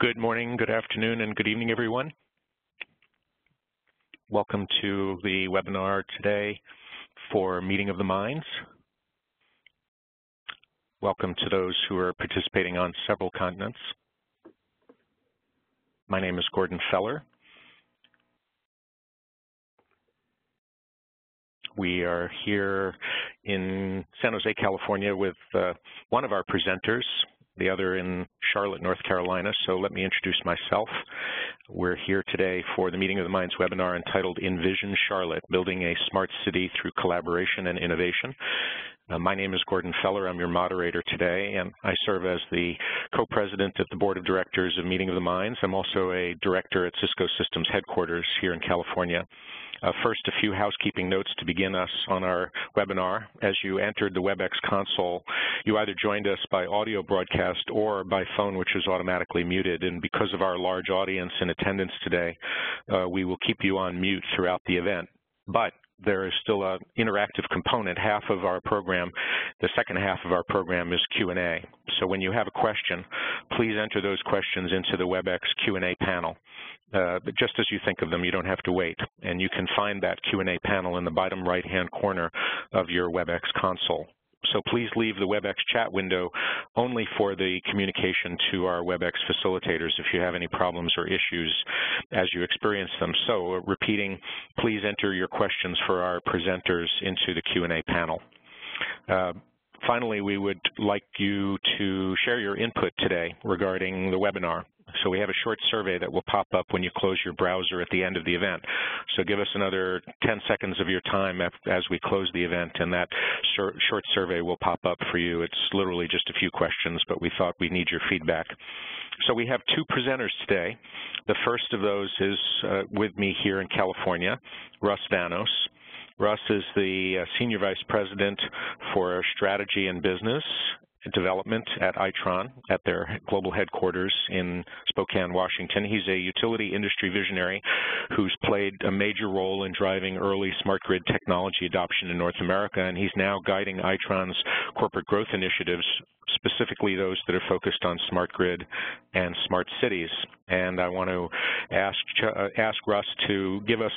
Good morning, good afternoon, and good evening, everyone. Welcome to the webinar today for Meeting of the Minds. Welcome to those who are participating on several continents. My name is Gordon Feller. We are here in San Jose, California with one of our presenters, the other in Charlotte, North Carolina. So let me introduce myself. We're here today for the Meeting of the Minds webinar entitled Envision Charlotte, Building a Smart City Through Collaboration and Innovation. My name is Gordon Feller. I'm your moderator today, and I serve as the co-president of the Board of Directors of Meeting of the Minds. I'm also a director at Cisco Systems headquarters here in California. First, a few housekeeping notes to begin us on our webinar. As you entered the WebEx console, you either joined us by audio broadcast or by phone, which is automatically muted. And because of our large audience in attendance today, we will keep you on mute throughout the event. But there is still an interactive component. Half of our program, the second half of our program is Q&A. So when you have a question, please enter those questions into the WebEx Q&A panel. But just as you think of them, you don't have to wait. And you can find that Q&A panel in the bottom right-hand corner of your WebEx console. So please leave the WebEx chat window only for the communication to our WebEx facilitators if you have any problems or issues as you experience them. So repeating, please enter your questions for our presenters into the Q&A panel. Finally, we would like you to share your input today regarding the webinar. So we have a short survey that will pop up when you close your browser at the end of the event. So give us another 10 seconds of your time as we close the event, and that short survey will pop up for you. It's literally just a few questions, but we thought we need your feedback. So we have two presenters today. The first of those is with me here in California, Russ Vanos. Russ is the Senior Vice President for Strategy and Business Development at Itron at their global headquarters in Spokane, Washington. He's a utility industry visionary who's played a major role in driving early smart grid technology adoption in North America, and he's now guiding Itron's corporate growth initiatives, specifically those that are focused on smart grid and smart cities. And I want to ask Russ to give us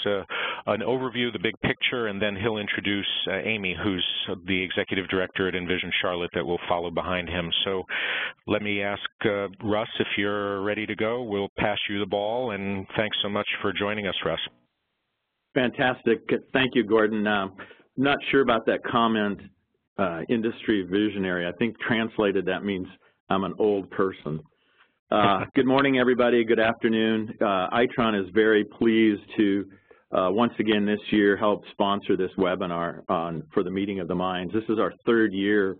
an overview of the big picture, and then he'll introduce Amy, who's the Executive Director at Envision Charlotte, that will follow behind him. So let me ask Russ, if you're ready to go, we'll pass you the ball, and thanks so much for joining us, Russ. Fantastic. Thank you, Gordon. Not sure about that comment, industry visionary. I think translated that means I'm an old person. Good morning, everybody. Good afternoon. Itron is very pleased to once again this year help sponsor this webinar for the Meeting of the Minds. This is our third year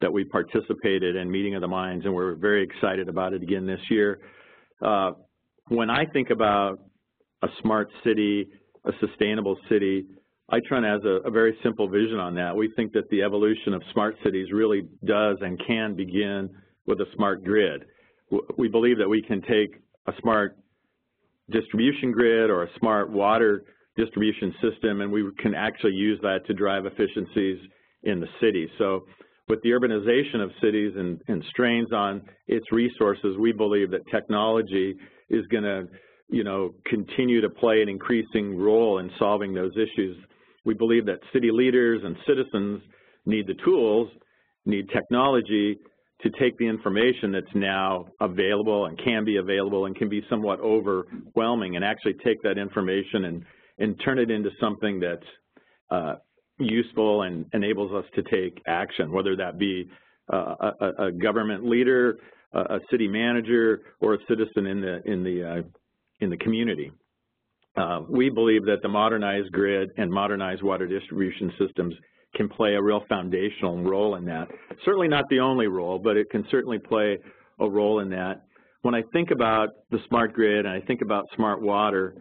that we participated in Meeting of the Minds, and we're very excited about it again this year. When I think about a smart city, a sustainable city, Itron has a very simple vision on that. We think that the evolution of smart cities really does and can begin with a smart grid. We believe that we can take a smart distribution grid or a smart water distribution system, and we can actually use that to drive efficiencies in the city. So with the urbanization of cities and strains on its resources, we believe that technology is going to, continue to play an increasing role in solving those issues. We believe that city leaders and citizens need the tools, need technology to take the information that's now available and can be available and can be somewhat overwhelming, and actually take that information and turn it into something that's useful and enables us to take action, whether that be a government leader, a city manager, or a citizen in the community. We believe that the modernized grid and modernized water distribution systems can play a real foundational role in that. Certainly not the only role, but it can certainly play a role in that. When I think about the smart grid and I think about smart water,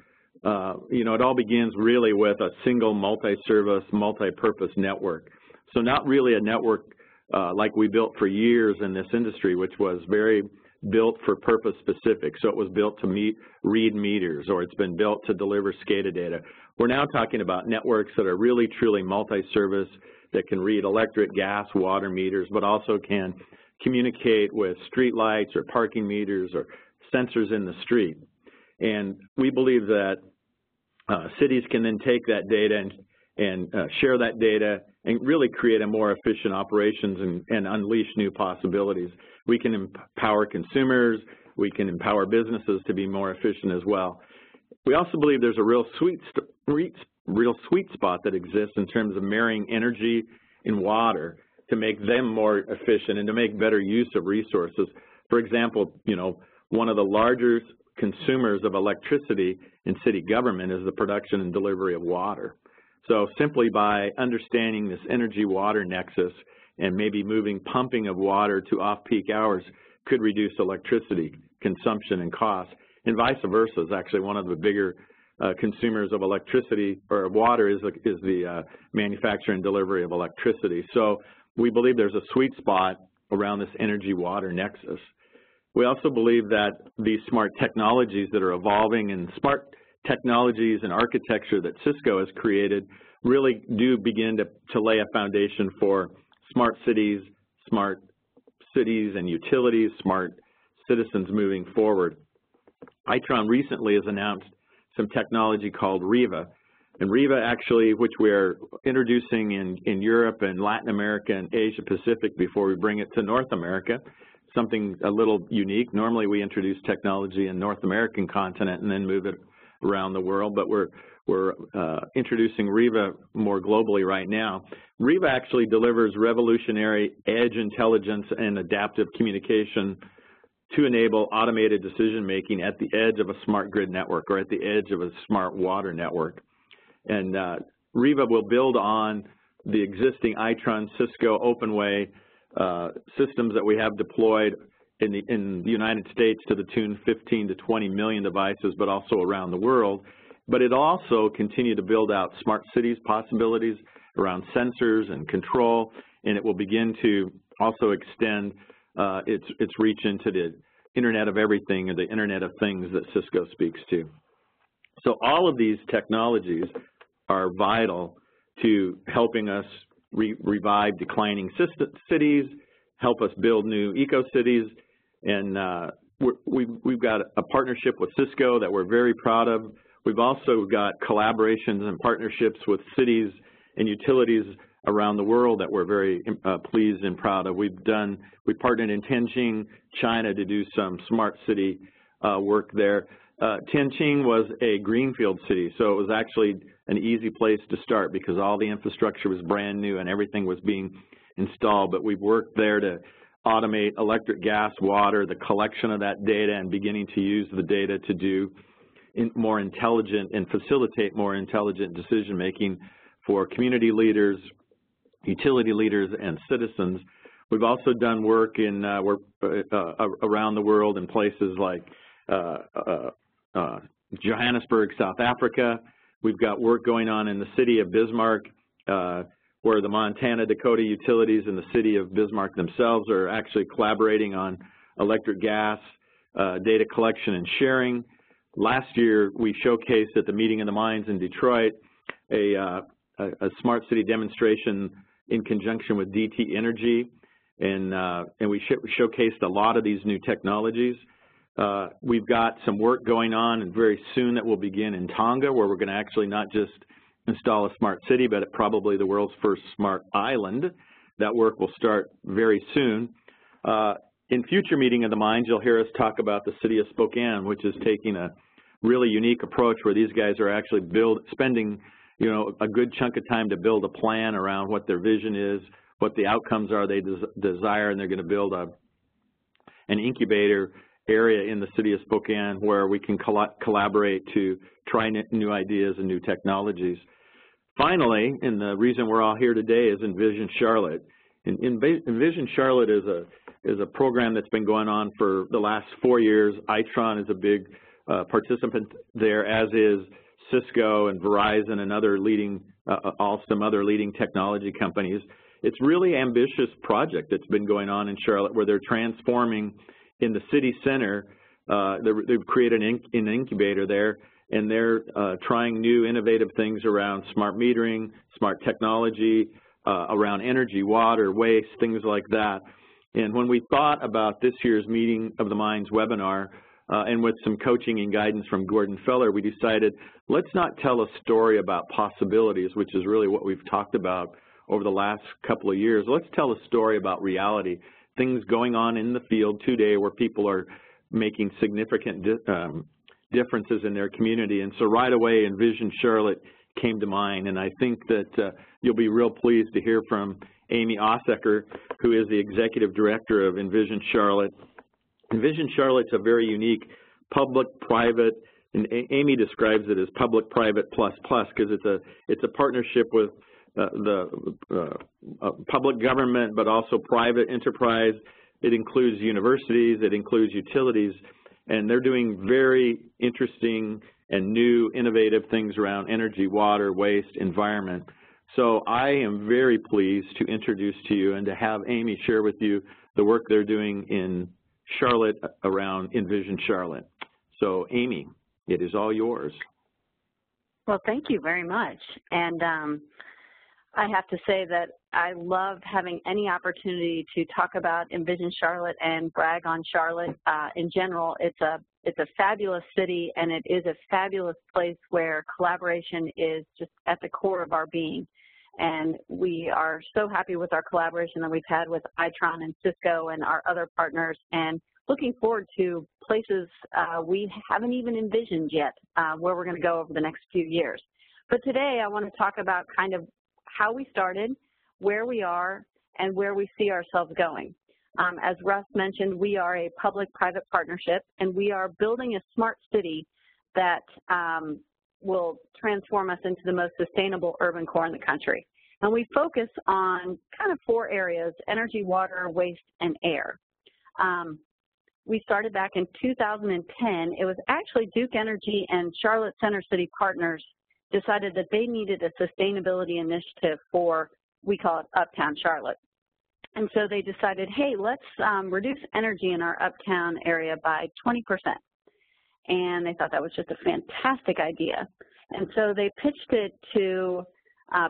it all begins really with a single multi-service, multi-purpose network. So not really a network like we built for years in this industry, which was very built for purpose specific. So it was built to read meters, or it's been built to deliver SCADA data. We're now talking about networks that are really truly multi-service, that can read electric, gas, water meters, but also can communicate with street lights or parking meters or sensors in the street. And we believe that cities can then take that data and share that data and really create a more efficient operations and unleash new possibilities. We can empower consumers, we can empower businesses to be more efficient as well. We also believe there's a real sweet spot that exists in terms of marrying energy and water to make them more efficient and to make better use of resources. For example, you know, one of the larger consumers of electricity in city government is the production and delivery of water. So simply by understanding this energy-water nexus and maybe moving pumping of water to off-peak hours could reduce electricity consumption and cost, and vice versa. Is actually one of the bigger consumers of electricity or water is the manufacture and delivery of electricity. So we believe there's a sweet spot around this energy-water nexus. We also believe that these smart technologies that are evolving and smart technologies and architecture that Cisco has created really do begin to lay a foundation for smart cities and utilities, smart citizens moving forward. Itron recently has announced some technology called REVA. And REVA actually, which we're introducing in Europe and Latin America and Asia Pacific before we bring it to North America, something a little unique. Normally we introduce technology in North American continent and then move it around the world, but we're introducing REVA more globally right now. REVA actually delivers revolutionary edge intelligence and adaptive communication to enable automated decision-making at the edge of a smart grid network or at the edge of a smart water network. And REVA will build on the existing Itron Cisco OpenWay systems that we have deployed in the United States to the tune of 15 to 20 million devices, but also around the world. But it also continue to build out smart cities possibilities around sensors and control, and it will begin to also extend its reach into the Internet of Everything or the Internet of Things that Cisco speaks to. So all of these technologies are vital to helping us revive declining cities, help us build new eco-cities, and we've got a partnership with Cisco that we're very proud of. We've also got collaborations and partnerships with cities and utilities around the world that we're very pleased and proud of. We partnered in Tianjin, China to do some smart city work there. Tianjin was a greenfield city, so it was actually an easy place to start because all the infrastructure was brand new and everything was being installed. But we've worked there to automate electric, gas, water, the collection of that data and beginning to use the data to do more intelligent and facilitate more intelligent decision making for community leaders, utility leaders, and citizens. We've also done work in around the world in places like Johannesburg, South Africa. We've got work going on in the city of Bismarck, where the Montana Dakota utilities and the city of Bismarck themselves are actually collaborating on electric, gas, data collection and sharing. Last year, we showcased at the Meeting of the Minds in Detroit a smart city demonstration in conjunction with DT Energy, and we showcased a lot of these new technologies. We've got some work going on, and very soon that will begin in Tonga, where we're going to actually not just install a smart city, but probably the world's first smart island. That work will start very soon. In future Meeting of the Minds, you'll hear us talk about the city of Spokane, which is taking a really unique approach where these guys are actually spending, you know, a good chunk of time to build a plan around what their vision is, what the outcomes are they desire, and they're going to build an incubator area in the city of Spokane where we can collaborate to try new ideas and new technologies. Finally, and the reason we're all here today is Envision Charlotte. Envision Charlotte is a program that's been going on for the last 4 years. Itron is a big participant there, as is Cisco and Verizon and other leading, some other leading technology companies. It's really ambitious project that's been going on in Charlotte, where they're transforming in the city center. They've created an incubator there, and they're trying new innovative things around smart metering, smart technology, around energy, water, waste, things like that. And when we thought about this year's Meeting of the Minds webinar, and with some coaching and guidance from Gordon Feller, we decided let's not tell a story about possibilities, which is really what we've talked about over the last couple of years. Let's tell a story about reality, things going on in the field today where people are making significant differences in their community. And so right away, Envision Charlotte came to mind, and I think that you'll be real pleased to hear from Amy Aussieker, who is the Executive Director of Envision Charlotte. Envision Charlotte's a very unique public-private, and Amy describes it as public-private plus-plus because it's a partnership with the public government, but also private enterprise. It includes universities, it includes utilities, and they're doing very interesting and new innovative things around energy, water, waste, environment. So I am very pleased to introduce to you and to have Amy share with you the work they're doing in Charlotte around Envision Charlotte. So Amy, it is all yours. Well, thank you very much. And I have to say that I love having any opportunity to talk about Envision Charlotte and brag on Charlotte. In general, it's a fabulous city, and it is a fabulous place where collaboration is just at the core of our being. And we are so happy with our collaboration that we've had with Itron and Cisco and our other partners, and looking forward to places we haven't even envisioned yet where we're going to go over the next few years. But today I want to talk about kind of how we started, where we are, and where we see ourselves going. As Russ mentioned, we are a public-private partnership, and we are building a smart city that will transform us into the most sustainable urban core in the country. And we focus on kind of 4 areas: energy, water, waste, and air. We started back in 2010. It was actually Duke Energy and Charlotte Center City Partners decided that they needed a sustainability initiative for, we call it Uptown Charlotte. And so they decided, hey, let's reduce energy in our uptown area by 20%. And they thought that was just a fantastic idea. And so they pitched it to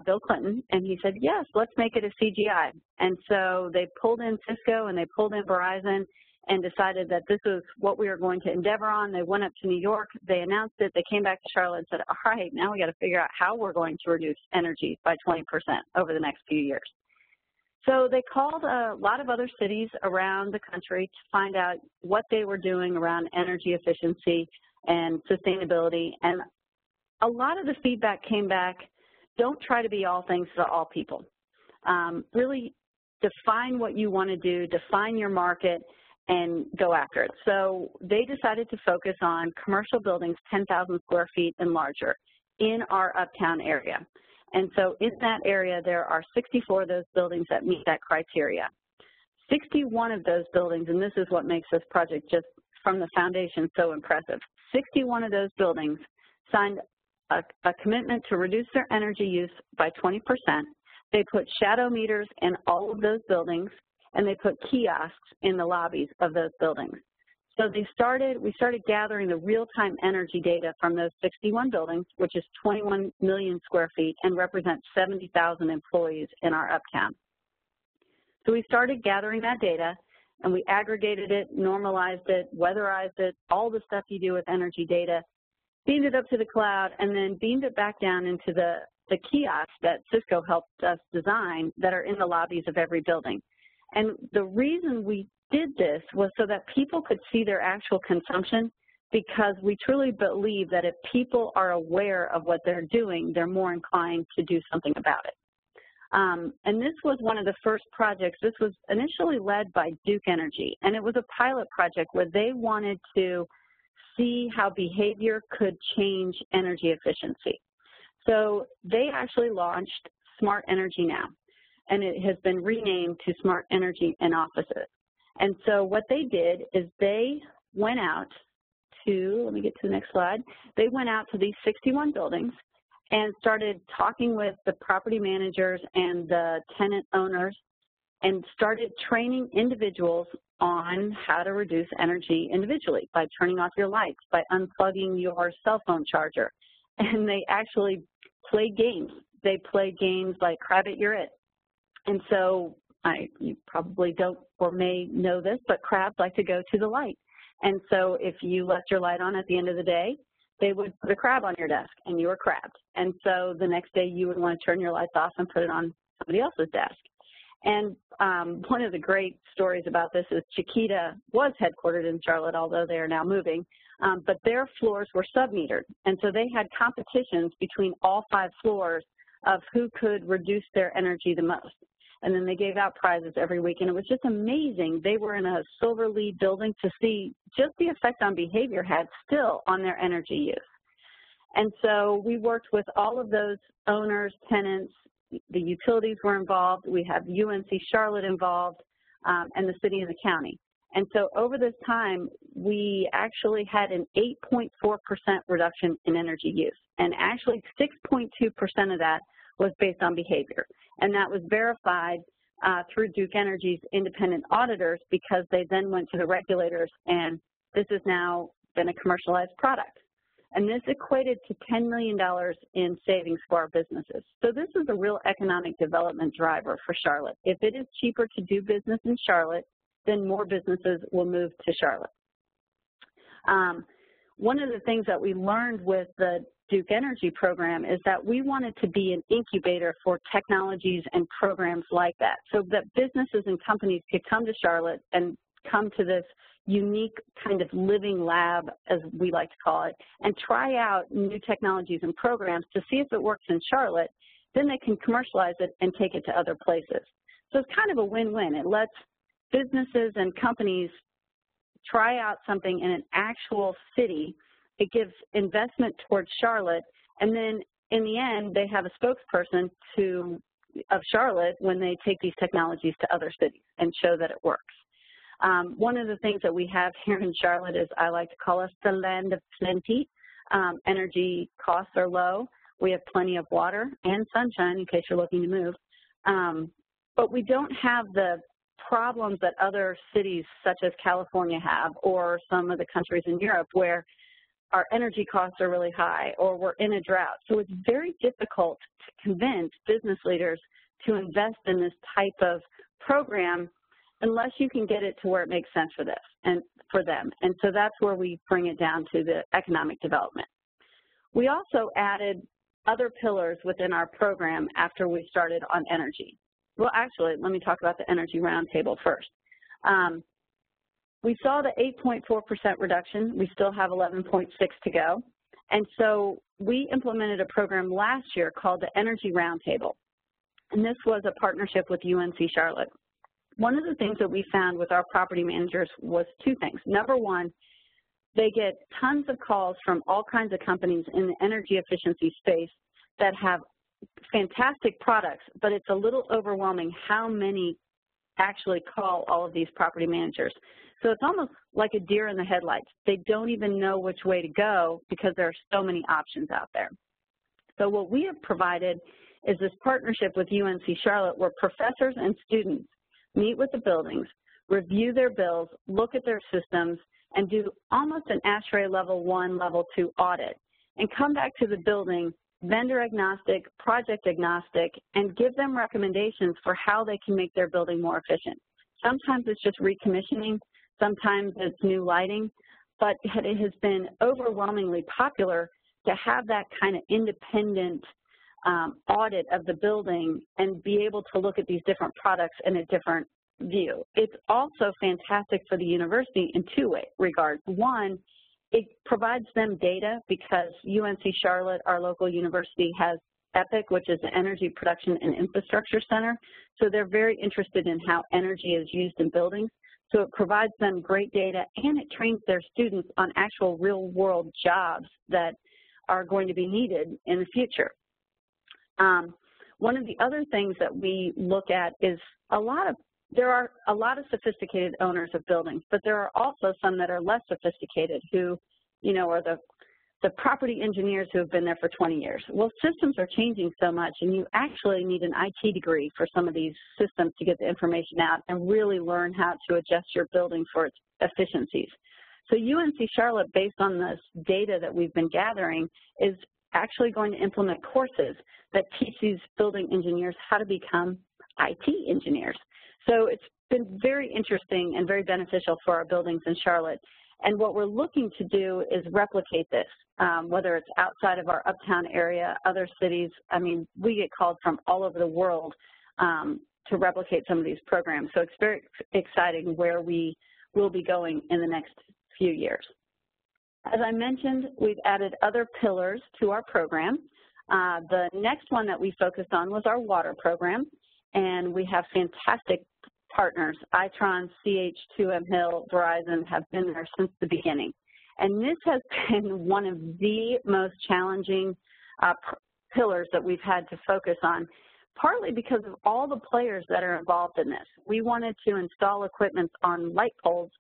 Bill Clinton, and he said, yes, let's make it a CGI. And so they pulled in Cisco and they pulled in Verizon and decided that this is what we were going to endeavor on. They went up to New York, they announced it, they came back to Charlotte and said, all right, now we got to figure out how we're going to reduce energy by 20% over the next few years. So they called a lot of other cities around the country to find out what they were doing around energy efficiency and sustainability. And a lot of the feedback came back, don't try to be all things to all people. Really define what you want to do, define your market, and go after it. So they decided to focus on commercial buildings 10,000 square feet and larger in our uptown area. And so in that area, there are 64 of those buildings that meet that criteria. 61 of those buildings, and this is what makes this project just from the foundation so impressive, 61 of those buildings signed a commitment to reduce their energy use by 20%. They put shadow meters in all of those buildings, and they put kiosks in the lobbies of those buildings. So we started gathering the real-time energy data from those 61 buildings, which is 21 million square feet and represents 70,000 employees in our uptown. So we started gathering that data, and we aggregated it, normalized it, weatherized it, all the stuff you do with energy data, beamed it up to the cloud, and then beamed it back down into the kiosks that Cisco helped us design that are in the lobbies of every building. And the reason we did this was so that people could see their actual consumption, because we truly believe that if people are aware of what they're doing, they're more inclined to do something about it. And this was one of the first projects. This was initially led by Duke Energy, and it was a pilot project where they wanted to see how behavior could change energy efficiency. So they actually launched Smart Energy Now, and it has been renamed to Smart Energy in Offices. And so what they did is they went out to, let me get to the next slide, they went out to these 61 buildings and started talking with the property managers and the tenant owners and started training individuals on how to reduce energy individually by turning off your lights, by unplugging your cell phone charger. And they actually played games. They played games like Crab It, You're It. And so you probably don't or may know this, but crabs like to go to the light. And so if you left your light on at the end of the day, they would put a crab on your desk, and you were crabbed. And so the next day you would want to turn your lights off and put it on somebody else's desk. And one of the great stories about this is Chiquita was headquartered in Charlotte, although they are now moving, but their floors were sub-metered. And so they had competitions between all 5 floors of who could reduce their energy the most. And then they gave out prizes every week, and it was just amazing. They were in a silver LEED building to see just the effect on behavior had still on their energy use. And so we worked with all of those owners, tenants, the utilities were involved, we have UNC Charlotte involved, and the city and the county. And so over this time, we actually had an 8.4% reduction in energy use, and actually 6.2% of that was based on behavior. And that was verified through Duke Energy's independent auditors, because they then went to the regulators, and this has now been a commercialized product. And this equated to $10 million in savings for our businesses. So this is a real economic development driver for Charlotte. If it is cheaper to do business in Charlotte, then more businesses will move to Charlotte. One of the things that we learned with the Duke Energy program is that we wanted to be an incubator for technologies and programs like that, so that businesses and companies could come to Charlotte and come to this unique kind of living lab, as we like to call it, and try out new technologies and programs to see if it works in Charlotte. Then they can commercialize it and take it to other places. So it's kind of a win-win. It lets businesses and companies try out something in an actual city. It gives investment towards Charlotte, and then in the end, they have a spokesperson of Charlotte when they take these technologies to other cities and show that it works. One of the things that we have here in Charlotte is, I like to call us the land of plenty. Energy costs are low. We have plenty of water and sunshine in case you're looking to move. But we don't have the problems that other cities such as California have, or some of the countries in Europe, where our energy costs are really high or we're in a drought. So it's very difficult to convince business leaders to invest in this type of program unless you can get it to where it makes sense for this and for them. And so that's where we bring it down to the economic development. We also added other pillars within our program after we started on energy. Well, actually, let me talk about the Energy Roundtable first. We saw the 8.4% reduction. We still have 11.6 to go. And so we implemented a program last year called the Energy Roundtable. And this was a partnership with UNC Charlotte. One of the things that we found with our property managers was 2 things. Number one, they get tons of calls from all kinds of companies in the energy efficiency space that have fantastic products, but it's a little overwhelming how many actually call all of these property managers. So it's almost like a deer in the headlights. They don't even know which way to go because there are so many options out there. So what we have provided is this partnership with UNC Charlotte, where professors and students meet with the buildings, review their bills, look at their systems, and do almost an ASHRAE level 1, level 2 audit, and come back to the building vendor agnostic, project agnostic, and give them recommendations for how they can make their building more efficient. Sometimes it's just recommissioning, sometimes it's new lighting, but it has been overwhelmingly popular to have that kind of independent audit of the building and be able to look at these different products in a different view. It's also fantastic for the university in 2 regards. One, it provides them data because UNC Charlotte, our local university, has EPIC, which is the Energy Production and Infrastructure Center. So they're very interested in how energy is used in buildings. So it provides them great data, and it trains their students on actual real-world jobs that are going to be needed in the future. One of the other things that we look at is there are a lot of sophisticated owners of buildings, but there are also some that are less sophisticated who, are the property engineers who have been there for 20 years. Well, systems are changing so much, and you actually need an IT degree for some of these systems to get the information out and really learn how to adjust your building for its efficiencies. So UNC Charlotte, based on this data that we've been gathering, is actually going to implement courses that teach these building engineers how to become IT engineers. So it's been very interesting and very beneficial for our buildings in Charlotte. And what we're looking to do is replicate this, whether it's outside of our uptown area, other cities. I mean, we get called from all over the world to replicate some of these programs. So it's very exciting where we will be going in the next few years. As I mentioned, we've added other pillars to our program. The next one that we focused on was our water program, and we have fantastic partners. Itron, CH2M Hill, Verizon have been there since the beginning. And this has been one of the most challenging pillars that we've had to focus on, partly because of all the players that are involved in this. We wanted to install equipment on light poles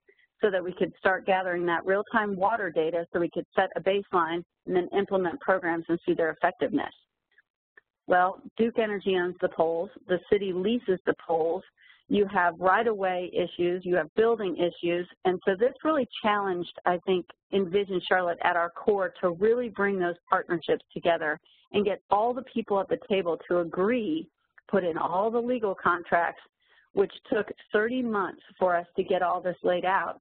so that we could start gathering that real-time water data so we could set a baseline and then implement programs and see their effectiveness. Well, Duke Energy owns the poles. The city leases the poles. You have right-of-way issues. You have building issues. And so this really challenged, I think, Envision Charlotte at our core to really bring those partnerships together and get all the people at the table to agree, put in all the legal contracts, which took 30 months for us to get all this laid out.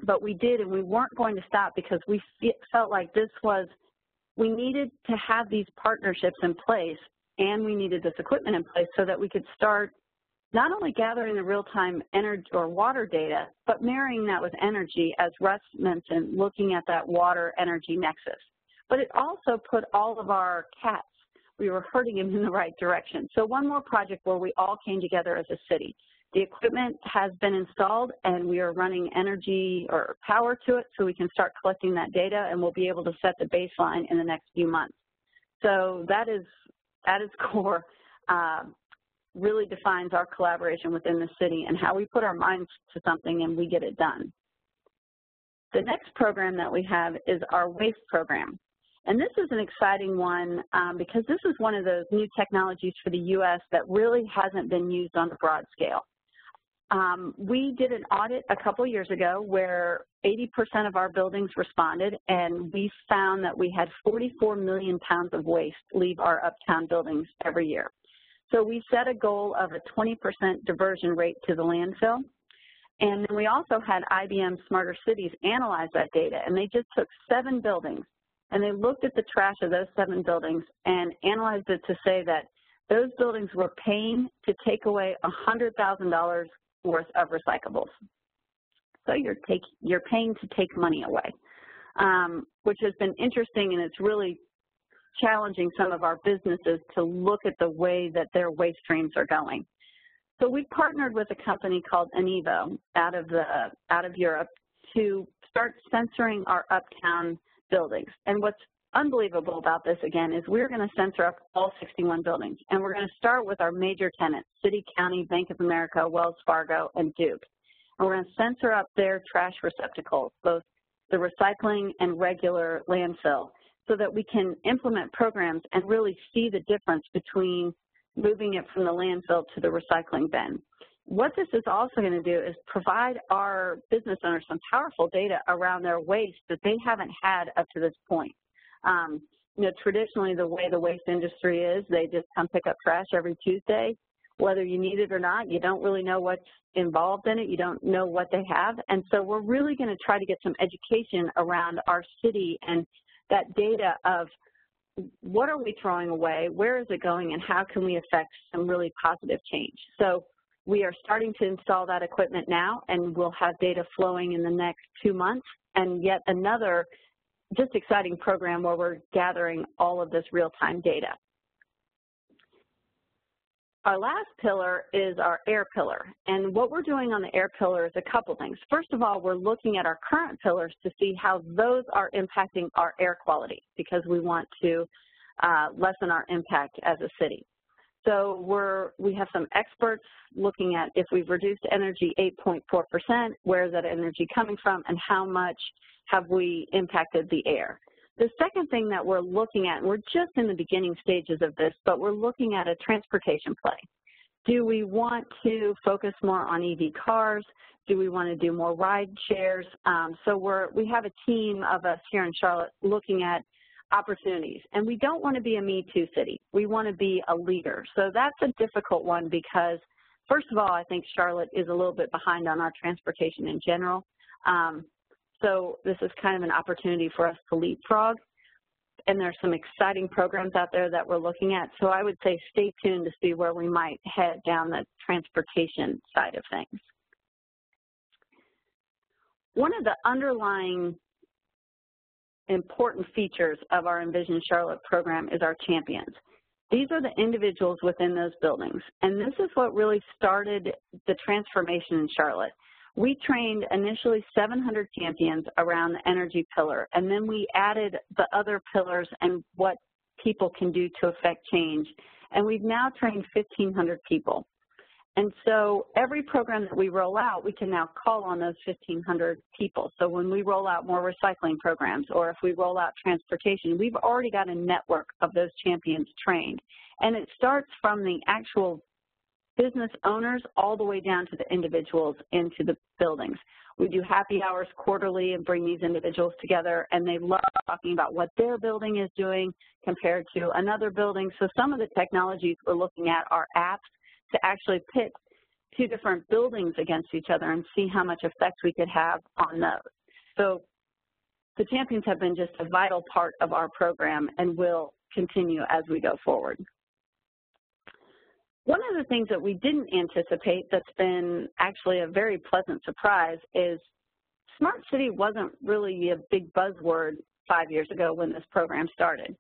But we did, and we weren't going to stop because we felt like this was, we needed to have these partnerships in place, and we needed this equipment in place so that we could start not only gathering the real-time energy or water data, but marrying that with energy, as Russ mentioned, looking at that water-energy nexus. But it also put all of our cats, we were herding them in the right direction. So one more project where we all came together as a city. The equipment has been installed, and we are running energy or power to it so we can start collecting that data, and we'll be able to set the baseline in the next few months. So that is, at its core, really defines our collaboration within the city and how we put our minds to something and we get it done. The next program that we have is our waste program. And this is an exciting one because this is one of those new technologies for the U.S. that really hasn't been used on a broad scale. We did an audit a couple years ago where 80% of our buildings responded, and we found that we had 44 million pounds of waste leave our uptown buildings every year. So we set a goal of a 20% diversion rate to the landfill. And then we also had IBM Smarter Cities analyze that data, and they just took 7 buildings, and they looked at the trash of those 7 buildings and analyzed it to say that those buildings were paying to take away $100,000 worth of recyclables. So you're paying to take money away, which has been interesting, and it's really challenging some of our businesses to look at the way that their waste streams are going. So we partnered with a company called Enevo out of Europe to start censoring our uptown buildings. And what's unbelievable about this, again, is we're going to censor up all 61 buildings. And we're going to start with our major tenants, City, County, Bank of America, Wells Fargo, and Duke. And we're going to censor up their trash receptacles, both the recycling and regular landfill, so that we can implement programs and really see the difference between moving it from the landfill to the recycling bin. What this is also going to do is provide our business owners some powerful data around their waste that they haven't had up to this point. You know, traditionally the way the waste industry is, they just come pick up trash every Tuesday. Whether you need it or not, you don't really know what's involved in it. You don't know what they have. And so we're really going to try to get some education around our city and that data of what are we throwing away, where is it going, and how can we affect some really positive change. So we are starting to install that equipment now, and we'll have data flowing in the next 2 months, and yet another just exciting program where we're gathering all of this real-time data. Our last pillar is our air pillar, and what we're doing on the air pillar is a couple things. First of all, we're looking at our current pillars to see how those are impacting our air quality because we want to lessen our impact as a city. So we have some experts looking at if we've reduced energy 8.4%, where is that energy coming from, and how much have we impacted the air. The second thing that we're looking at, and we're just in the beginning stages of this, but we're looking at a transportation play. Do we want to focus more on EV cars? Do we want to do more ride shares? So we have a team of us here in Charlotte looking at opportunities. And we don't want to be a Me Too city. We want to be a leader. So that's a difficult one because, first of all, I think Charlotte is a little bit behind on our transportation in general. So this is kind of an opportunity for us to leapfrog. And there's some exciting programs out there that we're looking at. So I would say stay tuned to see where we might head down the transportation side of things. One of the underlying important features of our Envision Charlotte program is our champions. These are the individuals within those buildings. And this is what really started the transformation in Charlotte. We trained initially 700 champions around the energy pillar, and then we added the other pillars and what people can do to affect change. And we've now trained 1,500 people. And so every program that we roll out, we can now call on those 1,500 people. So when we roll out more recycling programs, or if we roll out transportation, we've already got a network of those champions trained. And it starts from the actual business owners all the way down to the individuals into the buildings. We do happy hours quarterly and bring these individuals together, and they love talking about what their building is doing compared to another building. So some of the technologies we're looking at are apps to actually pit two different buildings against each other and see how much effect we could have on those. So the champions have been just a vital part of our program and will continue as we go forward. One of the things that we didn't anticipate that's been actually a very pleasant surprise is smart city wasn't really a big buzzword 5 years ago when this program started.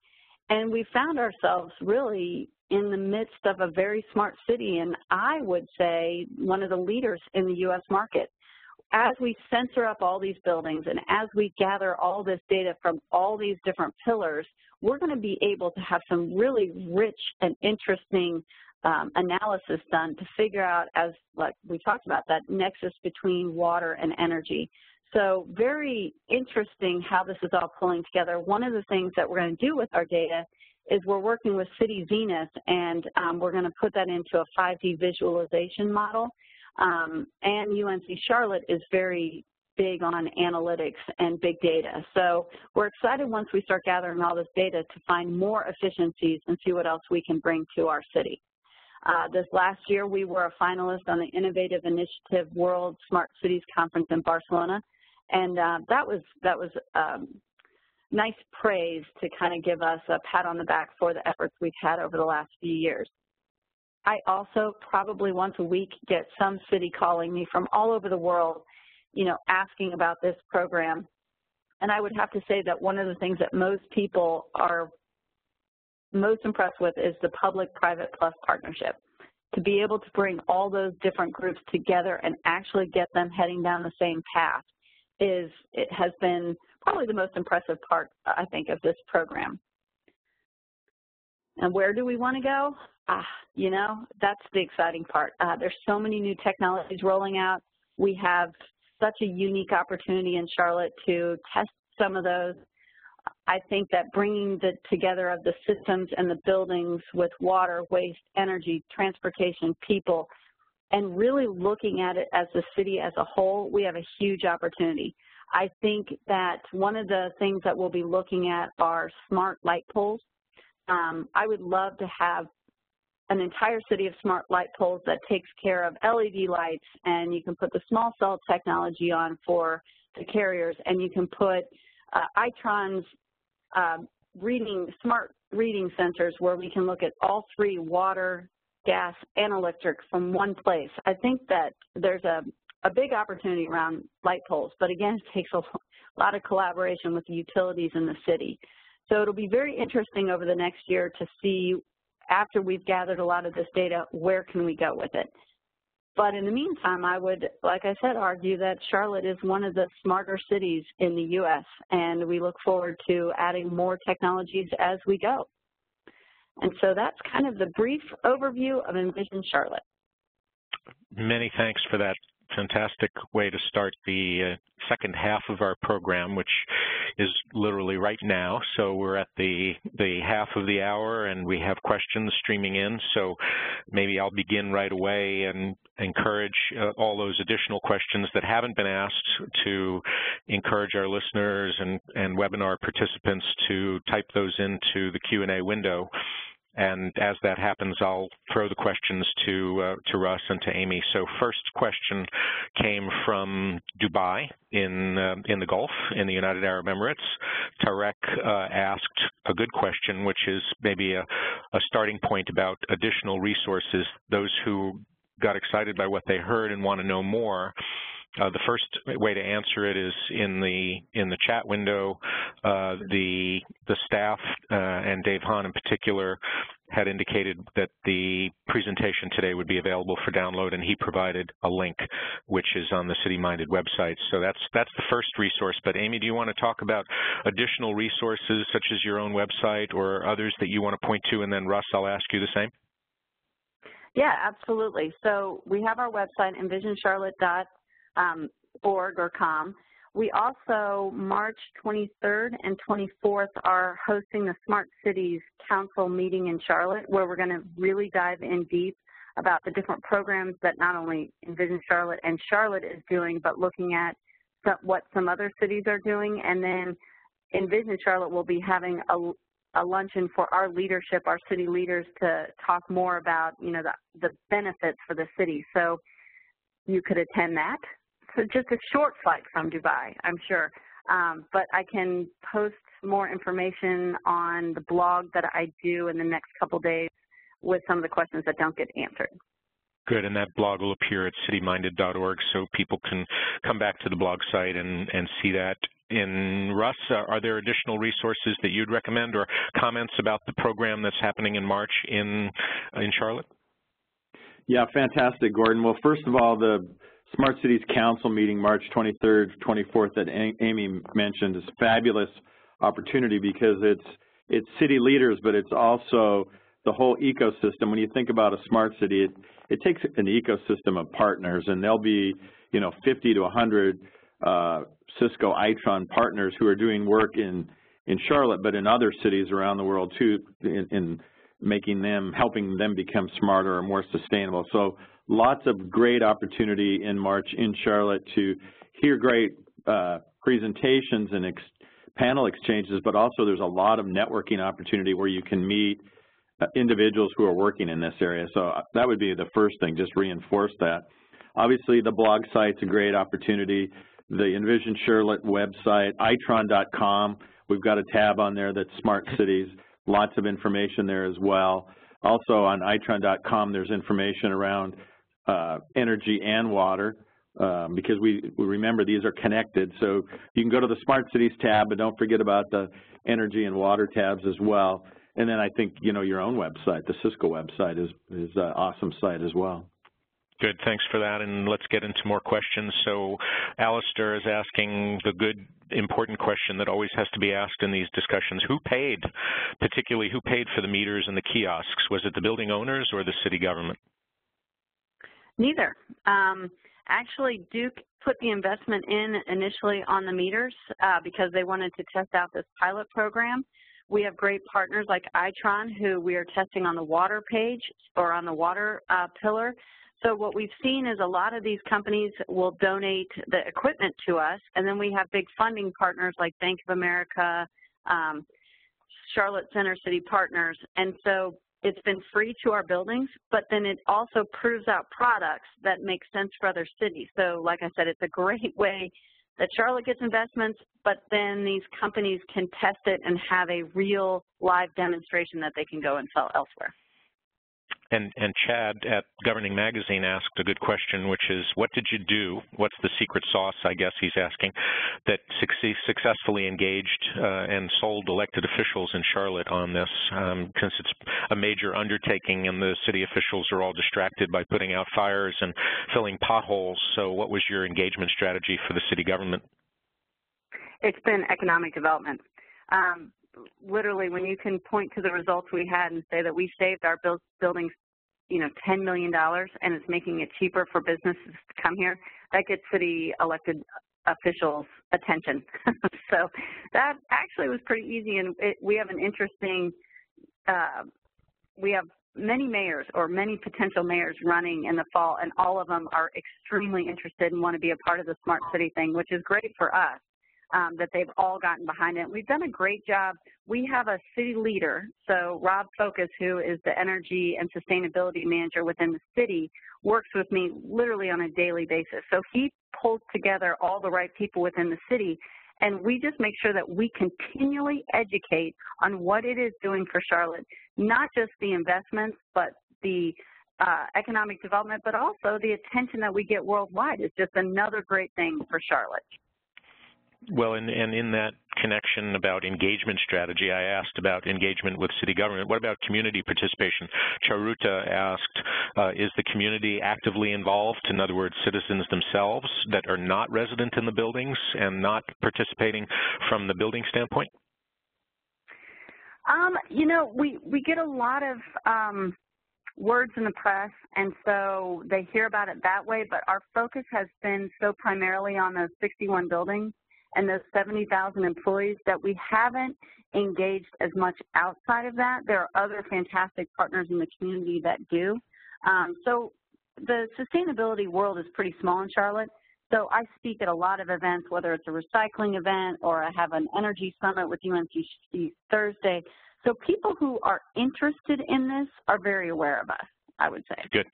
And we found ourselves really in the midst of a very smart city, and I would say one of the leaders in the U.S. market. As we censor up all these buildings and as we gather all this data from all these different pillars, we're going to be able to have some really rich and interesting analysis done to figure out, as like we talked about, that nexus between water and energy. So very interesting how this is all pulling together. One of the things that we're going to do with our data is we're working with City Zenith, and we're going to put that into a 5D visualization model. And UNC Charlotte is very big on analytics and big data. So we're excited once we start gathering all this data to find more efficiencies and see what else we can bring to our city. This last year, we were a finalist on the Innovative Initiative World Smart Cities Conference in Barcelona, and that was nice praise to kind of give us a pat on the back for the efforts we've had over the last few years. I also probably once a week get some city calling me from all over the world, you know, asking about this program. And I would have to say that one of the things that most people are most impressed with is the Public-Private Plus partnership. To be able to bring all those different groups together and actually get them heading down the same path it has been probably the most impressive part, I think, of this program. And where do we want to go? You know, that's the exciting part. There's so many new technologies rolling out. We have such a unique opportunity in Charlotte to test some of those. I think that bringing the together of the systems and the buildings with water, waste, energy, transportation, people, and really looking at it as the city as a whole, we have a huge opportunity. I think that one of the things that we'll be looking at are smart light poles. I would love to have an entire city of smart light poles that takes care of LED lights, and you can put the small cell technology on for the carriers, and you can put Itron's smart reading sensors where we can look at all three, water, gas, and electric from one place. I think that there's a big opportunity around light poles, but again, it takes a lot of collaboration with the utilities in the city. So it'll be very interesting over the next year to see, after we've gathered a lot of this data, where can we go with it. But in the meantime, I would, like I said, argue that Charlotte is one of the smarter cities in the U.S., and we look forward to adding more technologies as we go. And so that's kind of the brief overview of Envision Charlotte. Many thanks for that fantastic way to start the second half of our program, which is literally right now. So we're at the half of the hour, and we have questions streaming in. So maybe I'll begin right away and encourage all those additional questions that haven't been asked to encourage our listeners and webinar participants to type those into the Q&A window. And as that happens, I'll throw the questions to Russ and to Amy. So first question came from Dubai in the Gulf, in the United Arab Emirates. Tarek asked a good question, which is maybe a starting point about additional resources, those who got excited by what they heard and want to know more. The first way to answer it is in the chat window. The staff and Dave Hahn in particular had indicated that the presentation today would be available for download, and he provided a link, which is on the City Minded website. So that's the first resource. But Amy, do you want to talk about additional resources such as your own website or others that you want to point to? And then Russ, I'll ask you the same. Yeah, absolutely. So we have our website, envisioncharlotte.org or .com. We also, March 23rd and 24th, are hosting the Smart Cities Council meeting in Charlotte, where we're going to really dive in deep about the different programs that not only Envision Charlotte and Charlotte is doing, but looking at what some other cities are doing. And then Envision Charlotte will be having a luncheon for our leadership, our city leaders, to talk more about, the benefits for the city. So you could attend that. So just a short flight from Dubai, I'm sure. But I can post more information on the blog that I do in the next couple days with some of the questions that don't get answered. Good, and that blog will appear at cityminded.org, so people can come back to the blog site and see that. In Russ, are there additional resources that you'd recommend or comments about the program that's happening in March in Charlotte? Yeah, fantastic, Gordon. Well, first of all, the Smart Cities Council meeting March 23rd, 24th that Amy mentioned is a fabulous opportunity because it's city leaders, but it's also the whole ecosystem. When you think about a smart city, it takes an ecosystem of partners, and there'll be 50 to 100 Cisco Itron partners who are doing work in Charlotte, but in other cities around the world too, in helping them become smarter or more sustainable. So lots of great opportunity in March in Charlotte to hear great presentations and panel exchanges, but also there's a lot of networking opportunity where you can meet individuals who are working in this area. So that would be the first thing, just reinforce that. Obviously, the blog site's a great opportunity. The Envision Charlotte website, itron.com, we've got a tab on there that's Smart Cities. Lots of information there as well. Also on itron.com, there's information around energy and water because we remember these are connected. So you can go to the Smart Cities tab, but don't forget about the energy and water tabs as well. And then I think, your own website, the Cisco website is an awesome site as well. Good, thanks for that, and let's get into more questions. So Alistair is asking the good, important question that always has to be asked in these discussions. Who paid, particularly who paid for the meters and the kiosks? Was it the building owners or the city government? Neither. Actually, Duke put the investment in initially on the meters because they wanted to test out this pilot program. We have great partners like Itron, who we are testing on the water page or on the water pillar. So what we've seen is a lot of these companies will donate the equipment to us, and then we have big funding partners like Bank of America, Charlotte Center City Partners, and so it's been free to our buildings, but then it also proves out products that make sense for other cities. So like I said, it's a great way that Charlotte gets investments, but then these companies can test it and have a real live demonstration that they can go and sell elsewhere. And Chad at Governing Magazine asked a good question, which is, what did you do? What's the secret sauce, I guess he's asking, that successfully engaged and sold elected officials in Charlotte on this, since it's a major undertaking and the city officials are all distracted by putting out fires and filling potholes. So what was your engagement strategy for the city government? It's been economic development. Literally, when you can point to the results we had and say that we saved our buildings, $10 million, and it's making it cheaper for businesses to come here, that gets city elected officials' attention. So that actually was pretty easy, and we have an interesting, we have many mayors or many potential mayors running in the fall, and all of them are extremely interested and want to be a part of the smart city thing, which is great for us. that they've all gotten behind it. We've done a great job. We have a city leader, so Rob Focus, who is the energy and sustainability manager within the city, works with me literally on a daily basis. So he pulls together all the right people within the city, and we just make sure that we continually educate on what it is doing for Charlotte, not just the investments, but the economic development, but also the attention that we get worldwide is just another great thing for Charlotte. Well, and in that connection about engagement strategy, I asked about engagement with city government. What about community participation? Charuta asked, is the community actively involved? In other words, citizens themselves that are not resident in the buildings and not participating from the building standpoint? You know, we get a lot of words in the press, and so they hear about it that way, but our focus has been so primarily on those 61 buildings and those 70,000 employees that we haven't engaged as much outside of that. There are other fantastic partners in the community that do. So the sustainability world is pretty small in Charlotte. So I speak at a lot of events, whether it's a recycling event or I have an energy summit with UNCC Thursday. So people who are interested in this are very aware of us, I would say. Good.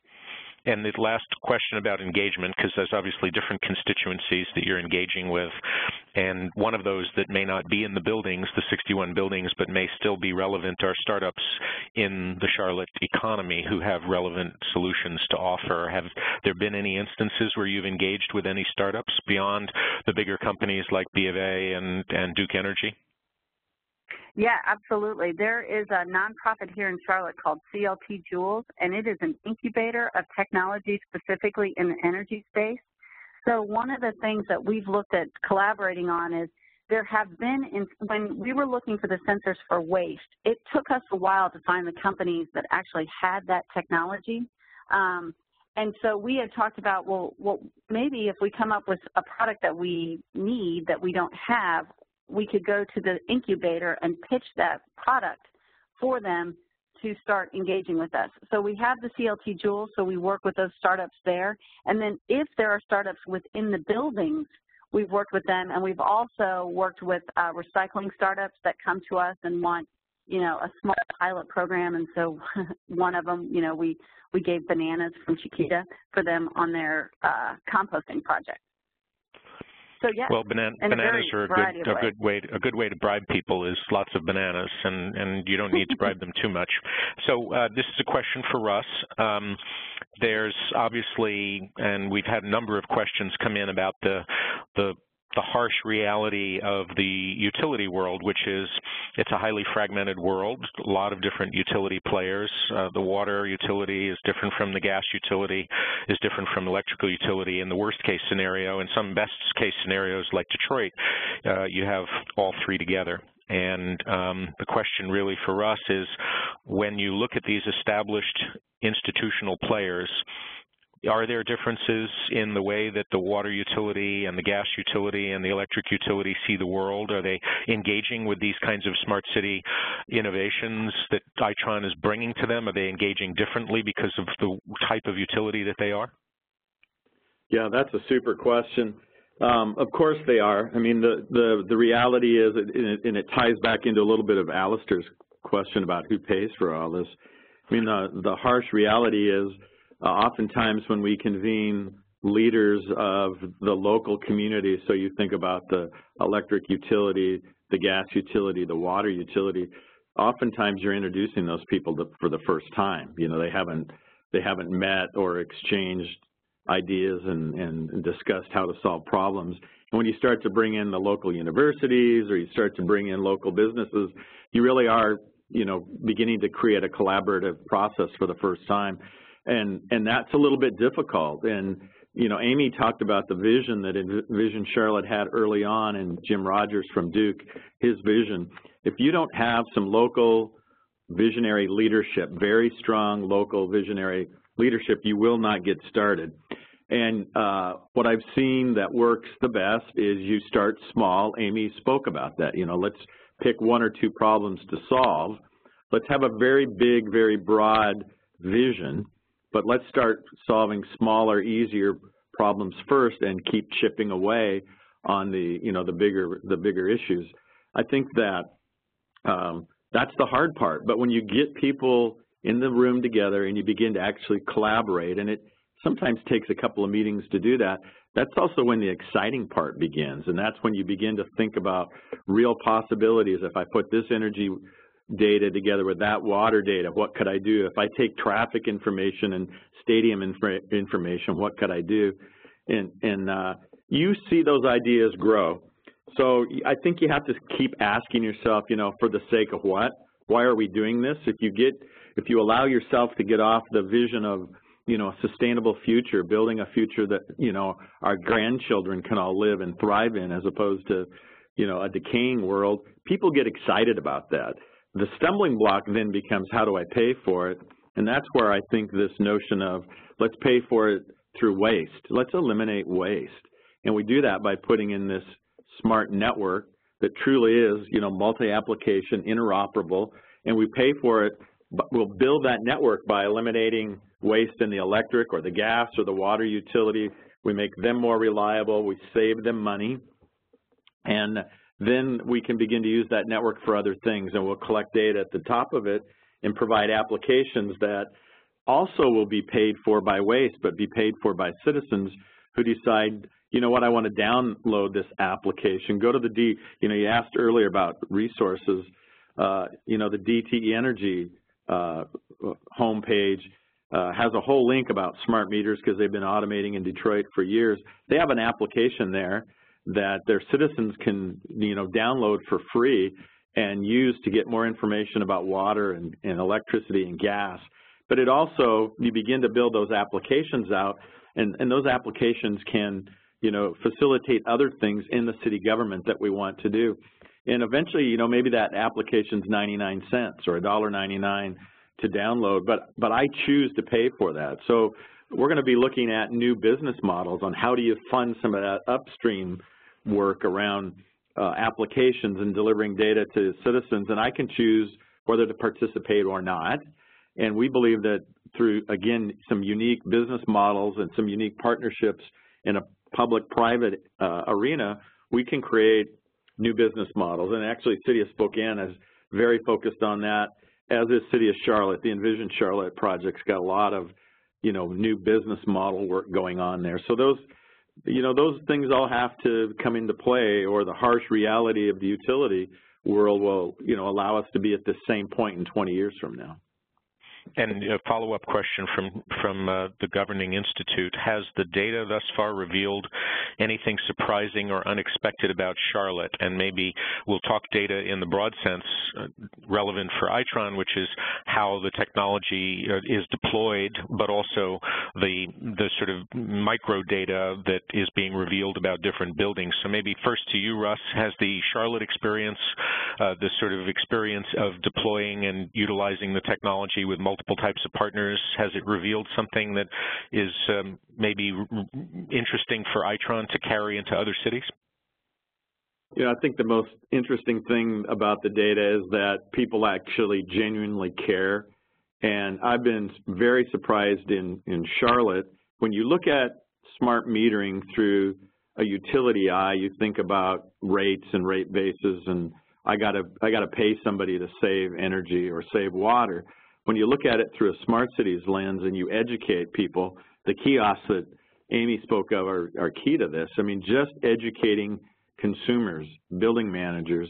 And the last question about engagement, because there's obviously different constituencies that you're engaging with, and one of those that may not be in the buildings, the 61 buildings, but may still be relevant are startups in the Charlotte economy who have relevant solutions to offer. Have there been any instances where you've engaged with any startups beyond the bigger companies like B of A and Duke Energy? Yeah, absolutely. There is a nonprofit here in Charlotte called CLT Jewels, and it is an incubator of technology specifically in the energy space. So one of the things that we've looked at collaborating on is there have been, when we were looking for the sensors for waste, it took us a while to find the companies that actually had that technology. And so we had talked about, well, maybe if we come up with a product that we need that we don't have, we could go to the incubator and pitch that product for them to start engaging with us. So we have the CLT Jewels, so we work with those startups there. And then if there are startups within the buildings, we've worked with them, and we've also worked with recycling startups that come to us and want, you know, a small pilot program. And so one of them, you know, we gave bananas from Chiquita for them on their composting project. So, yeah, well, bananas are a good way to bribe people is lots of bananas, and you don't need to bribe them too much. So this is a question for Russ. There's obviously, and we've had a number of questions come in about the harsh reality of the utility world, which is it's a highly fragmented world, a lot of different utility players. The water utility is different from the gas utility, is different from electrical utility. In the worst case scenario, in some best case scenarios like Detroit, you have all three together. And the question really for us is, when you look at these established institutional players, are there differences in the way that the water utility and the gas utility and the electric utility see the world? Are they engaging with these kinds of smart city innovations that Itron is bringing to them? Are they engaging differently because of the type of utility that they are? Yeah, that's a super question. Of course they are. I mean, the reality is, and it ties back into a little bit of Alistair's question about who pays for all this. I mean, the harsh reality is, oftentimes when we convene leaders of the local community, so you think about the electric utility, the gas utility, the water utility, oftentimes you're introducing those people for the first time. You know, they haven't met or exchanged ideas and discussed how to solve problems. And when you start to bring in the local universities or you start to bring in local businesses, you really are, you know, beginning to create a collaborative process for the first time. And that's a little bit difficult. And, you know, Amy talked about the vision that Envision Charlotte had early on, and Jim Rogers from Duke, his vision. If you don't have some local visionary leadership, very strong local visionary leadership, you will not get started. And what I've seen that works the best is you start small. Amy spoke about that. You know, let's pick one or two problems to solve. Let's have a very big, very broad vision. But let's start solving smaller, easier problems first and keep chipping away on the, the bigger issues. I think that that's the hard part. But when you get people in the room together and you begin to actually collaborate, and it sometimes takes a couple of meetings to do that, that's also when the exciting part begins. And that's when you begin to think about real possibilities. If I put this energy data together with that water data, what could I do? If I take traffic information and stadium information, what could I do? And you see those ideas grow. So I think you have to keep asking yourself, for the sake of what? Why are we doing this? If you allow yourself to get off the vision of, a sustainable future, building a future that, our grandchildren can all live and thrive in, as opposed to, a decaying world, people get excited about that. The stumbling block then becomes, how do I pay for it? And that's where I think this notion of, let's pay for it through waste. Let's eliminate waste. And we do that by putting in this smart network that truly is, multi-application, interoperable, and we pay for it. But we'll build that network by eliminating waste in the electric or the gas or the water utility. We make them more reliable. We save them money. And then we can begin to use that network for other things, and we'll collect data at the top of it and provide applications that also will be paid for by waste, but be paid for by citizens who decide, I want to download this application. Go to the you asked earlier about resources. The DTE Energy homepage has a whole link about smart meters because they've been automating in Detroit for years. They have an application there that their citizens can, download for free and use to get more information about water and electricity and gas. But it also, you begin to build those applications out, and those applications can, facilitate other things in the city government that we want to do. And eventually, maybe that application's 99 cents or $1.99 to download, but I choose to pay for that. So we're going to be looking at new business models on how do you fund some of that upstream work around applications and delivering data to citizens, and I can choose whether to participate or not. And we believe that through, again, some unique business models and some unique partnerships in a public-private arena, we can create new business models. And actually, City of Spokane is very focused on that, as is City of Charlotte. The Envision Charlotte project's got a lot of, new business model work going on there. So those things all have to come into play, or the harsh reality of the utility world will, allow us to be at the same point in 20 years from now. And a follow-up question from the Governing Institute. Has the data thus far revealed anything surprising or unexpected about Charlotte? And maybe we'll talk data in the broad sense relevant for Itron, which is how the technology is deployed, but also the sort of micro data that is being revealed about different buildings. So maybe first to you, Russ, has the Charlotte experience, the sort of experience of deploying and utilizing the technology with multiple types of partners, has it revealed something that is maybe interesting for Itron to carry into other cities? I think the most interesting thing about the data is that people actually genuinely care. And I've been very surprised in Charlotte. When you look at smart metering through a utility eye, you think about rates and rate bases, and I gotta pay somebody to save energy or save water. When you look at it through a smart cities lens and you educate people, the kiosks that Amy spoke of are key to this. I mean, just educating consumers, building managers,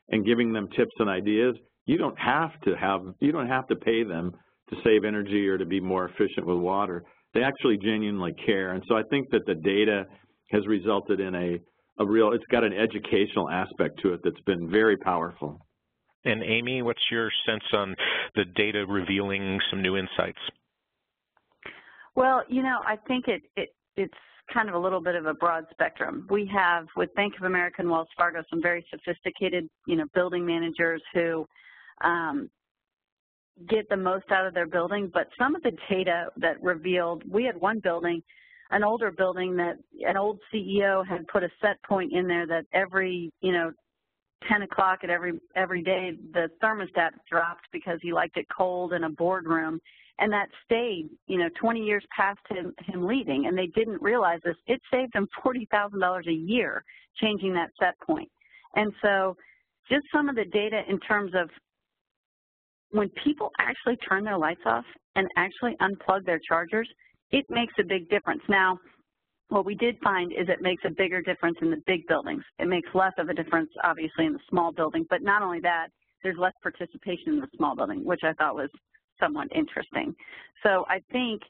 and giving them tips and ideas, you don't have to pay them to save energy or to be more efficient with water. They actually genuinely care. And so I think that the data has resulted in a real, it's got an educational aspect to it that's been very powerful. And Amy, what's your sense on the data revealing some new insights? Well, I think it's kind of a little bit of a broad spectrum. We have, with Bank of America and Wells Fargo, some very sophisticated, building managers who get the most out of their building. But some of the data that revealed, we had one building, an older building, that an old CEO had put a set point in there that every, 10 o'clock at every day, the thermostat dropped because he liked it cold in a boardroom, and that stayed, 20 years past him leaving, and they didn't realize this. It saved them $40,000 a year changing that set point. And so just some of the data in terms of when people actually turn their lights off and actually unplug their chargers, it makes a big difference. Now, what we did find is it makes a bigger difference in the big buildings. It makes less of a difference, obviously, in the small building, but not only that, there's less participation in the small building, which I thought was somewhat interesting. So I think,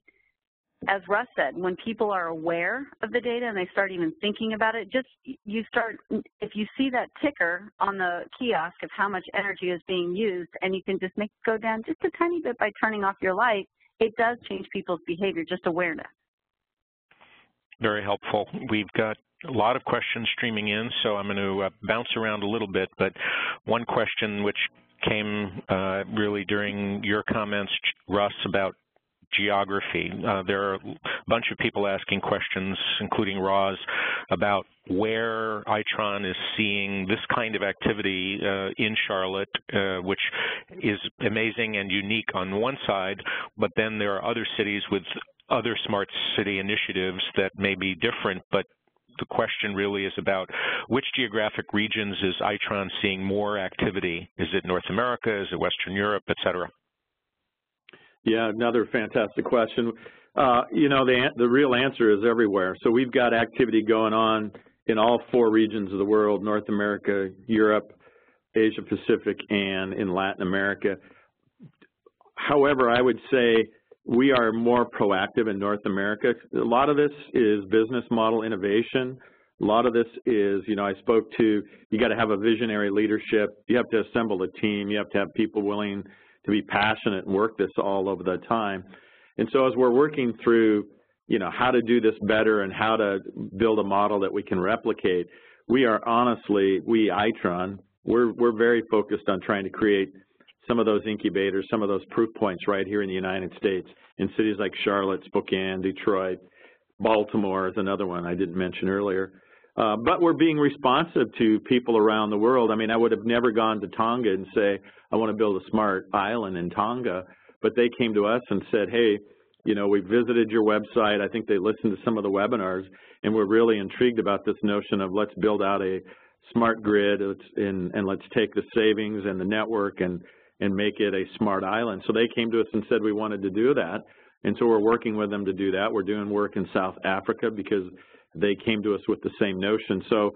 as Russ said, when people are aware of the data and they start even thinking about it, if you see that ticker on the kiosk of how much energy is being used, and you can just make it go down just a tiny bit by turning off your light, it does change people's behavior, just awareness. Very helpful. We've got a lot of questions streaming in, so I'm going to bounce around a little bit, but one question which came really during your comments, Russ, about geography. There are a bunch of people asking questions, including Roz, about where Itron is seeing this kind of activity in Charlotte, which is amazing and unique on one side, but then there are other cities with other smart city initiatives that may be different, but the question really is about which geographic regions is Itron seeing more activity? Is it North America? Is it Western Europe, et cetera? Yeah, another fantastic question. The real answer is everywhere. So we've got activity going on in all 4 regions of the world: North America, Europe, Asia Pacific, and in Latin America. However, I would say we are more proactive in North America. A lot of this is business model innovation. A lot of this is, I spoke to, you got to have a visionary leadership. You have to assemble a team. You have to have people willing to be passionate and work this all over the time. And so as we're working through, how to do this better and how to build a model that we can replicate, we are honestly, Itron, we're very focused on trying to create some of those incubators, some of those proof points right here in the United States, in cities like Charlotte, Spokane, Detroit, Baltimore is another one I didn't mention earlier. But we're being responsive to people around the world. I mean, I would have never gone to Tonga and say, I want to build a smart island in Tonga, but they came to us and said, hey, we visited your website. I think they listened to some of the webinars, and we're really intrigued about this notion of let's build out a smart grid and let's take the savings and the network and make it a smart island. So they came to us and said we wanted to do that, and so we're working with them to do that. We're doing work in South Africa because they came to us with the same notion. So